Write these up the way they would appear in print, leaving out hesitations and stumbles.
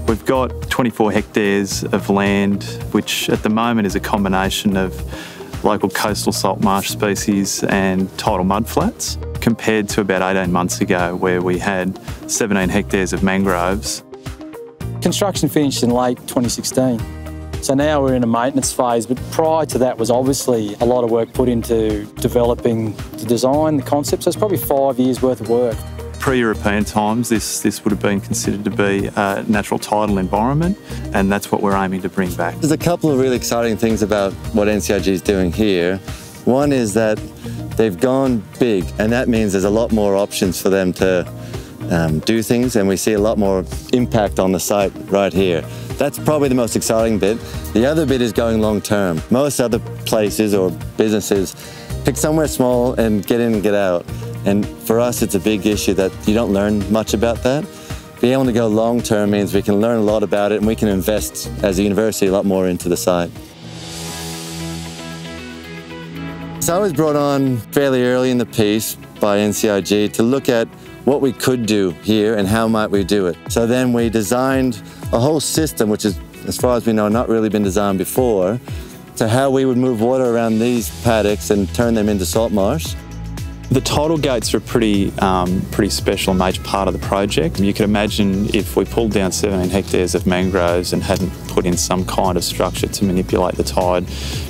We've got 24 hectares of land, which at the moment is a combination of local coastal saltmarsh species and tidal mudflats, compared to about 18 months ago where we had 17 hectares of mangroves. Construction finished in late 2016. So now we're in a maintenance phase, but prior to that was obviously a lot of work put into developing the design, the concept, so it's probably 5 years worth of work. Pre-European times, this would have been considered to be a natural tidal environment, and that's what we're aiming to bring back. There's a couple of really exciting things about what NCIG is doing here. One is that they've gone big, and that means there's a lot more options for them to do things, and we see a lot more impact on the site right here. That's probably the most exciting bit. The other bit is going long term. Most other places or businesses pick somewhere small and get in and get out. And for us, it's a big issue that you don't learn much about that. Being able to go long term means we can learn a lot about it, and we can invest as a university a lot more into the site. So I was brought on fairly early in the piece by NCIG to look at what we could do here and how might we do it. So then we designed a whole system, which is, as far as we know, not really been designed before, to how we would move water around these paddocks and turn them into salt marsh. The tidal gates are a pretty special and major part of the project. You could imagine if we pulled down 17 hectares of mangroves and hadn't put in some kind of structure to manipulate the tide,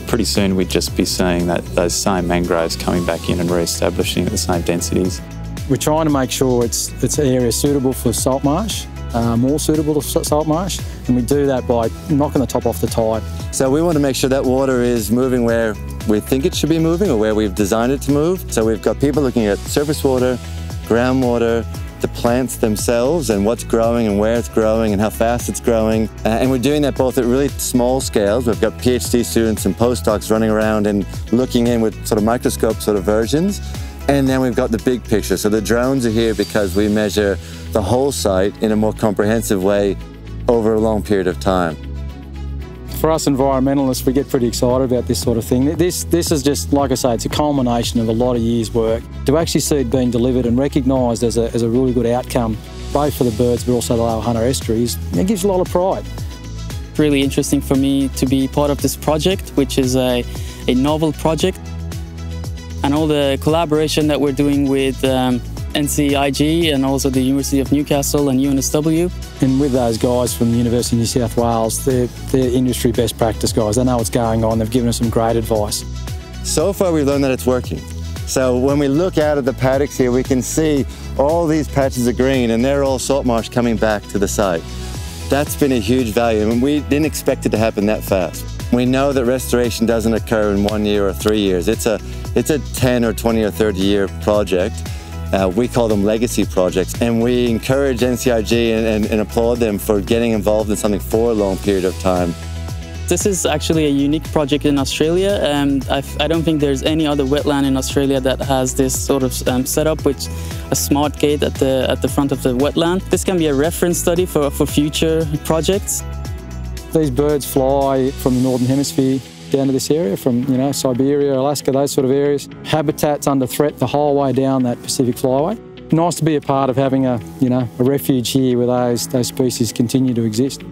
pretty soon we'd just be seeing those same mangroves coming back in and re-establishing at the same densities. We're trying to make sure it's an area suitable for salt marsh, more suitable to salt marsh, and we do that by knocking the top off the tide. So we want to make sure that water is moving where we think it should be moving or where we've designed it to move. So we've got people looking at surface water, groundwater, the plants themselves and what's growing and where it's growing and how fast it's growing. And we're doing that both at really small scales. We've got PhD students and postdocs running around and looking in with sort of microscope sort of versions. And then we've got the big picture. So the drones are here because we measure the whole site in a more comprehensive way over a long period of time. For us environmentalists, we get pretty excited about this sort of thing. This is just, like I say, it's a culmination of a lot of years' work. To actually see it being delivered and recognised as a really good outcome, both for the birds but also the Lower Hunter estuaries, it gives a lot of pride. It's really interesting for me to be part of this project, which is a novel project. And all the collaboration that we're doing with NCIG and also the University of Newcastle and UNSW. And with those guys from the University of New South Wales, they're industry best practice guys. They know what's going on. They've given us some great advice. So far we've learned that it's working. So when we look out at the paddocks here, we can see all these patches of green and they're all salt marsh coming back to the site. That's been a huge value and we didn't expect it to happen that fast. We know that restoration doesn't occur in 1 year or 3 years. It's a 10 or 20 or 30 year project. We call them legacy projects, and we encourage NCIG and applaud them for getting involved in something for a long period of time. This is actually a unique project in Australia. I don't think there's any other wetland in Australia that has this sort of setup with a smart gate at the front of the wetland. This can be a reference study for future projects. These birds fly from the Northern Hemisphere down to this area, from Siberia, Alaska, those sort of areas. Habitat's under threat the whole way down that Pacific flyway. Nice to be a part of having a refuge here where those species continue to exist.